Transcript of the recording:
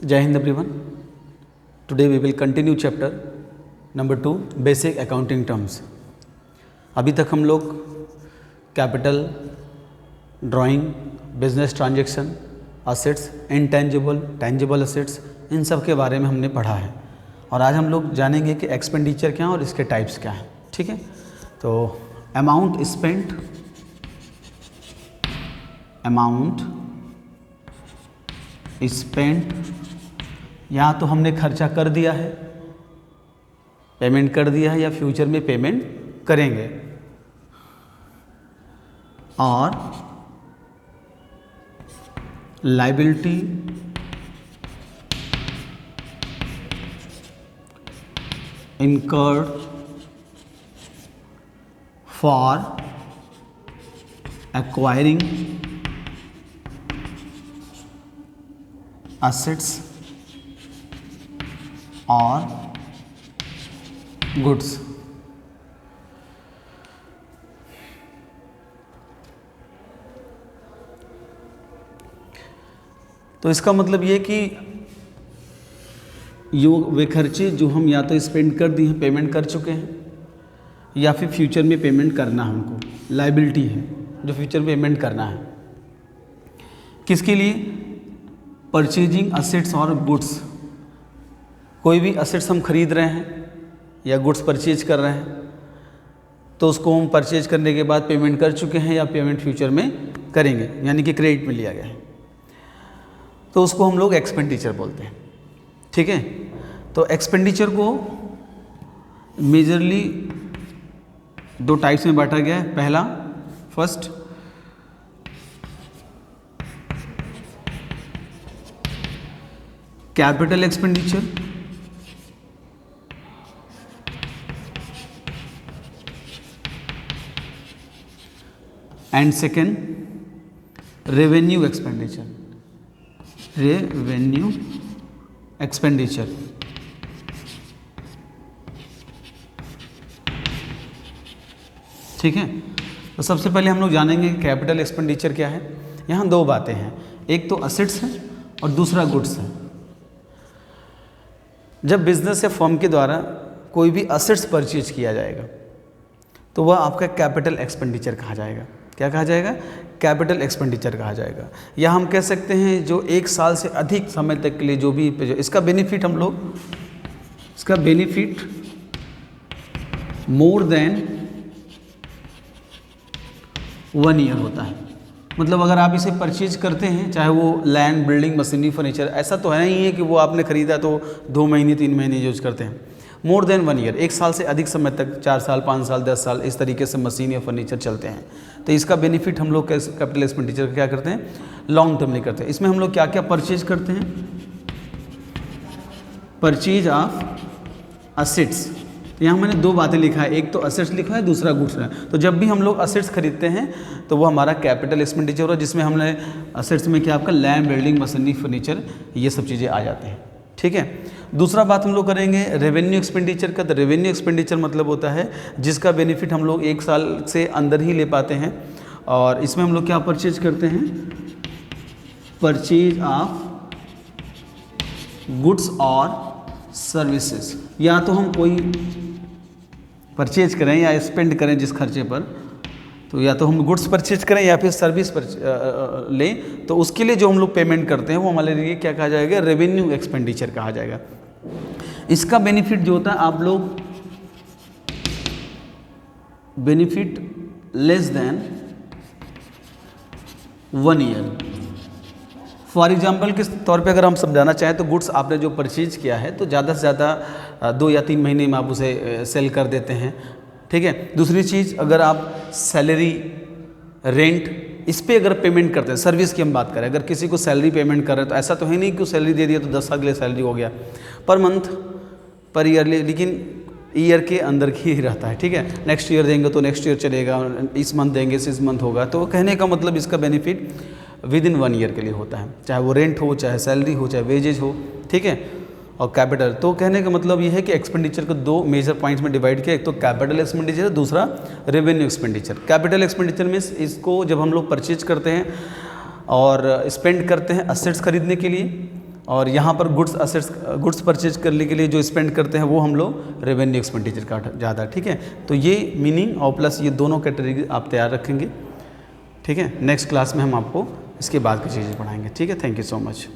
जय Hind everyone. Today we will continue chapter number 2 basic accounting terms. अभी तक हम लोग capital, drawing, business transaction, assets, intangible, tangible assets, इन सब के बारे में हमने पढ़ा है और आज हम लोग जानेंगे कि एक्सपेंडिचर क्या है और इसके टाइप्स क्या हैं। ठीक है, तो अमाउंट स्पेंट या तो हमने खर्चा कर दिया है, पेमेंट कर दिया है या फ्यूचर में पेमेंट करेंगे, और liability incurred for acquiring assets or goods। तो इसका मतलब ये कि वे खर्चे जो हम या तो स्पेंड कर दिए हैं, पेमेंट कर चुके हैं, या फिर फ्यूचर में पेमेंट करना है, हमको लायबिलिटी है जो फ्यूचर पेमेंट करना है। किसके लिए? परचेजिंग असेट्स और गुड्स। कोई भी असेट्स हम खरीद रहे हैं या गुड्स परचेज कर रहे हैं तो उसको हम परचेज करने के बाद पेमेंट कर चुके हैं या पेमेंट फ्यूचर में करेंगे, यानी कि क्रेडिट में लिया गया है, तो उसको हम लोग एक्सपेंडिचर बोलते हैं। ठीक है, तो एक्सपेंडिचर को मेजरली दो टाइप्स में बांटा गया है। पहला, first, capital expenditure, and second, revenue expenditure. Revenue expenditure ठीक है, तो सबसे पहले हम लोग जानेंगे कैपिटल एक्सपेंडिचर क्या है। यहाँ दो बातें हैं, एक तो असेट्स है और दूसरा गुड्स है। जब बिजनेस या फर्म के द्वारा कोई भी असेट्स परचेज किया जाएगा तो वह आपका कैपिटल एक्सपेंडिचर कहा जाएगा। क्या कहा जाएगा? कैपिटल एक्सपेंडिचर कहा जाएगा। या हम कह सकते हैं जो एक साल से अधिक समय तक के लिए जो भी इसका बेनिफिट हम लोग, इसका बेनिफिट मोर देन 1 ईयर होता है। मतलब अगर आप इसे परचेज करते हैं, चाहे वो लैंड, बिल्डिंग, मशीनरी, फर्नीचर, ऐसा तो है नहीं है कि वो आपने खरीदा तो 2 महीने 3 महीने यूज करते हैं। मोर देन 1 ईयर, एक साल से अधिक समय तक, 4 साल, 5 साल, 10 साल, इस तरीके से मशीन या फर्नीचर चलते हैं। तो इसका बेनिफिट हम लोग कैपिटल एक्सपेंडिचर क्या करते हैं? लॉन्ग टर्म में करते हैं। इसमें हम लोग क्या क्या परचेज करते हैं? Purchase of assets. तो यहाँ मैंने दो बातें लिखा है, एक तो असेट्स लिखा है, दूसरा गुड्स है। तो जब भी हम लोग असेट्स खरीदते हैं तो वो हमारा कैपिटल एक्सपेंडिचर हो, जिसमें हमने असेट्स में क्या आपका लैंड, बिल्डिंग, मशीनरी, फर्नीचर, ये सब चीज़ें आ जाते हैं। ठीक है, दूसरा बात हम लोग करेंगे रेवेन्यू एक्सपेंडिचर का। तो रेवेन्यू एक्सपेंडिचर मतलब होता है जिसका बेनिफिट हम लोग 1 साल से अंदर ही ले पाते हैं, और इसमें हम लोग क्या परचेज करते हैं? परचेज ऑफ गुड्स और सर्विसेज। या तो हम कोई परचेज करें या स्पेंड करें जिस खर्चे पर, तो या तो हम गुड्स परचेज करें या फिर सर्विस लें, तो उसके लिए जो हम लोग पेमेंट करते हैं वो हमारे लिए क्या कहा जाएगा? रेवेन्यू एक्सपेंडिचर कहा जाएगा। इसका बेनिफिट जो होता है, आप लोग benefit less than 1 year. For example के तौर पे अगर हम समझाना चाहें तो गुड्स आपने जो परचेज किया है तो ज़्यादा से ज़्यादा 2 या 3 महीने में आप उसे सेल कर देते हैं। ठीक है, दूसरी चीज़, अगर आप सैलरी, रेंट, इस पे अगर पेमेंट करते हैं, सर्विस की हम बात करें, अगर किसी को सैलरी पेमेंट कर रहे हैं तो ऐसा तो है नहीं कि सैलरी दे दिया तो 10 साल के लिए सैलरी हो गया, पर मंथ, पर ईयरली, लेकिन ईयर के अंदर ही रहता है। ठीक है, नेक्स्ट ईयर देंगे तो नेक्स्ट ईयर चलेगा, इस मंथ देंगे इस मंथ होगा। तो कहने का मतलब इसका बेनिफिट विद इन 1 ईयर के लिए होता है, चाहे वो रेंट हो, चाहे सैलरी हो, चाहे वेजेज हो। ठीक है, और कैपिटल, तो कहने का मतलब ये है कि एक्सपेंडिचर को 2 मेजर पॉइंट्स में डिवाइड किया, एक तो कैपिटल एक्सपेंडिचर है, दूसरा रेवेन्यू एक्सपेंडिचर। कैपिटल एक्सपेंडिचर में इसको जब हम लोग परचेज करते हैं और स्पेंड करते हैं असेट्स खरीदने के लिए, और यहाँ पर गुड्स परचेज करने के लिए जो स्पेंड करते हैं वो हम लोग रेवेन्यू एक्सपेंडिचर का ज़्यादा, ठीक है। तो ये मीनिंग और प्लस ये दोनों कैटेगरी आप तैयार रखेंगे, ठीक है। नेक्स्ट क्लास में हम आपको इसके बाद की चीज़ें पढ़ाएंगे, ठीक है। Thank you so much.